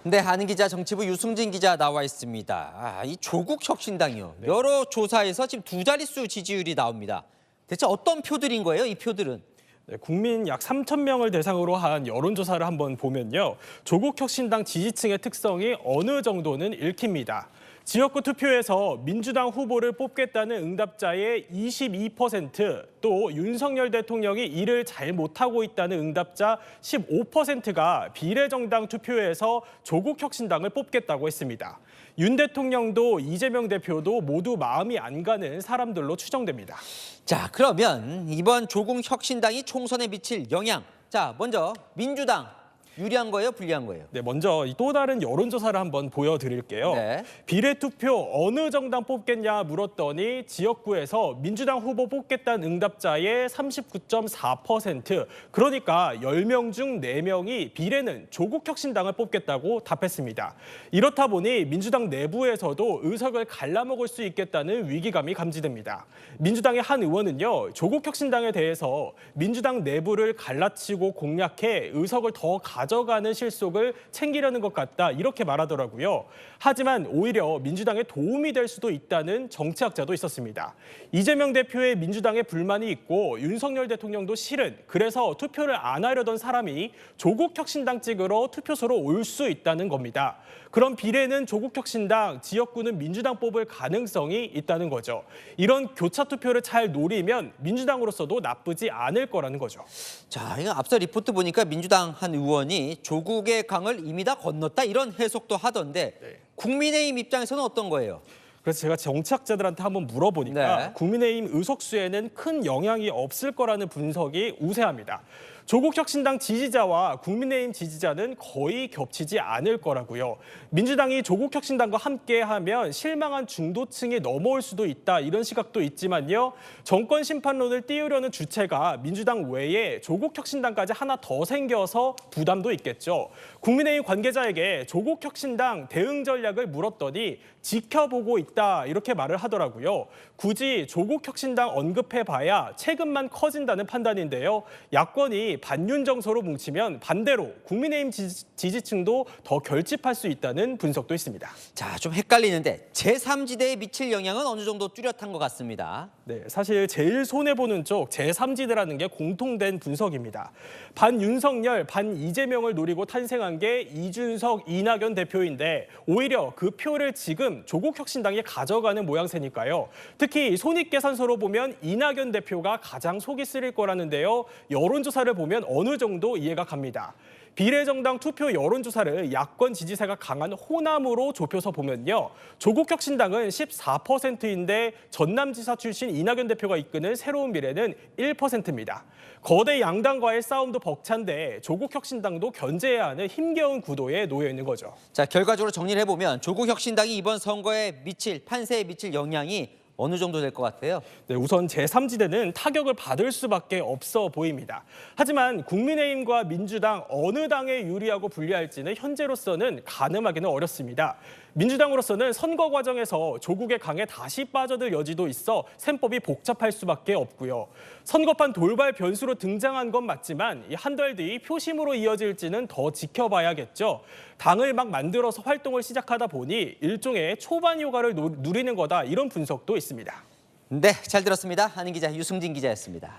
네, 아는 기자 정치부 유승진 기자 나와 있습니다. 이 조국 혁신당이요. 네. 여러 조사에서 지금 두 자릿수 지지율이 나옵니다. 대체 어떤 표들인 거예요, 이 표들은? 네, 국민 약 3천 명을 대상으로 한 여론조사를 한번 보면요. 조국 혁신당 지지층의 특성이 어느 정도는 읽힙니다. 지역구 투표에서 민주당 후보를 뽑겠다는 응답자의 22%, 또 윤석열 대통령이 일을 잘 못하고 있다는 응답자 15%가 비례정당 투표에서 조국 혁신당을 뽑겠다고 했습니다. 윤 대통령도 이재명 대표도 모두 마음이 안 가는 사람들로 추정됩니다. 자, 그러면 이번 조국 혁신당이 총선에 미칠 영향. 자, 먼저 민주당 유리한 거예요, 불리한 거예요? 네, 먼저 또 다른 여론조사를 한번 보여드릴게요. 네. 비례투표 어느 정당 뽑겠냐 물었더니 지역구에서 민주당 후보 뽑겠다는 응답자의 39.4%, 그러니까 10명 중 4명이 비례는 조국 혁신당을 뽑겠다고 답했습니다. 이렇다 보니 민주당 내부에서도 의석을 갈라먹을 수 있겠다는 위기감이 감지됩니다. 민주당의 한 의원은요, 조국 혁신당에 대해서 민주당 내부를 갈라치고 공략해 의석을 더 가져가는 실속을 챙기려는 것 같다, 이렇게 말하더라고요. 하지만 오히려 민주당에 도움이 될 수도 있다는 정치학자도 있었습니다. 이재명 대표의 민주당에 불만이 있고 윤석열 대통령도 실은 그래서 투표를 안 하려던 사람이 조국 혁신당 찍으러 투표소로 올 수 있다는 겁니다. 그럼 비례는 조국 혁신당, 지역구는 민주당 뽑을 가능성이 있다는 거죠. 이런 교차 투표를 잘 노리면 민주당으로서도 나쁘지 않을 거라는 거죠. 자, 이거 앞서 리포트 보니까 민주당 한 의원이 조국의 강을 이미 다 건넜다, 이런 해석도 하던데 네. 국민의힘 입장에서는 어떤 거예요? 그래서 제가 정치학자들한테 한번 물어보니까 네. 국민의힘 의석수에는 큰 영향이 없을 거라는 분석이 우세합니다. 조국 혁신당 지지자와 국민의힘 지지자는 거의 겹치지 않을 거라고요. 민주당이 조국 혁신당과 함께하면 실망한 중도층이 넘어올 수도 있다, 이런 시각도 있지만요. 정권 심판론을 띄우려는 주체가 민주당 외에 조국 혁신당까지 하나 더 생겨서 부담도 있겠죠. 국민의힘 관계자에게 조국 혁신당 대응 전략을 물었더니 지켜보고 있다, 이렇게 말을 하더라고요. 굳이 조국 혁신당 언급해봐야 체급만 커진다는 판단인데요. 야권이 반윤 정서로 뭉치면 반대로 국민의힘 지지층도 더 결집할 수 있다는 분석도 있습니다. 자, 좀 헷갈리는데 제3지대에 미칠 영향은 어느 정도 뚜렷한 것 같습니다. 네, 사실 제일 손해보는 쪽 제3지대라는 게 공통된 분석입니다. 반윤석열, 반이재명을 노리고 탄생한 게 이준석, 이낙연 대표인데 오히려 그 표를 지금 조국 혁신당이 가져가는 모양새니까요. 특히 손익계산서로 보면 이낙연 대표가 가장 속이 쓰릴 거라는데요. 여론조사를 보면 어느 정도 이해가 갑니다. 비례정당 투표 여론조사를 야권 지지세가 강한 호남으로 좁혀서 보면요. 조국 혁신당은 14%인데 전남지사 출신 이낙연 대표가 이끄는 새로운 미래는 1%입니다. 거대 양당과의 싸움도 벅찬데 조국 혁신당도 견제해야 하는 힘겨운 구도에 놓여 있는 거죠. 자, 결과적으로 정리를 해보면 조국 혁신당이 이번 선거에 판세에 미칠 영향이 어느 정도 될 것 같아요? 네, 우선 제3지대는 타격을 받을 수밖에 없어 보입니다. 하지만 국민의힘과 민주당 어느 당에 유리하고 불리할지는 현재로서는 가늠하기는 어렵습니다. 민주당으로서는 선거 과정에서 조국의 강에 다시 빠져들 여지도 있어 셈법이 복잡할 수밖에 없고요. 선거판 돌발 변수로 등장한 건 맞지만 한 달 뒤 표심으로 이어질지는 더 지켜봐야겠죠. 당을 막 만들어서 활동을 시작하다 보니 일종의 초반 효과를 누리는 거다, 이런 분석도 있습니다. 네, 잘 들었습니다. 아는 기자 유승진 기자였습니다.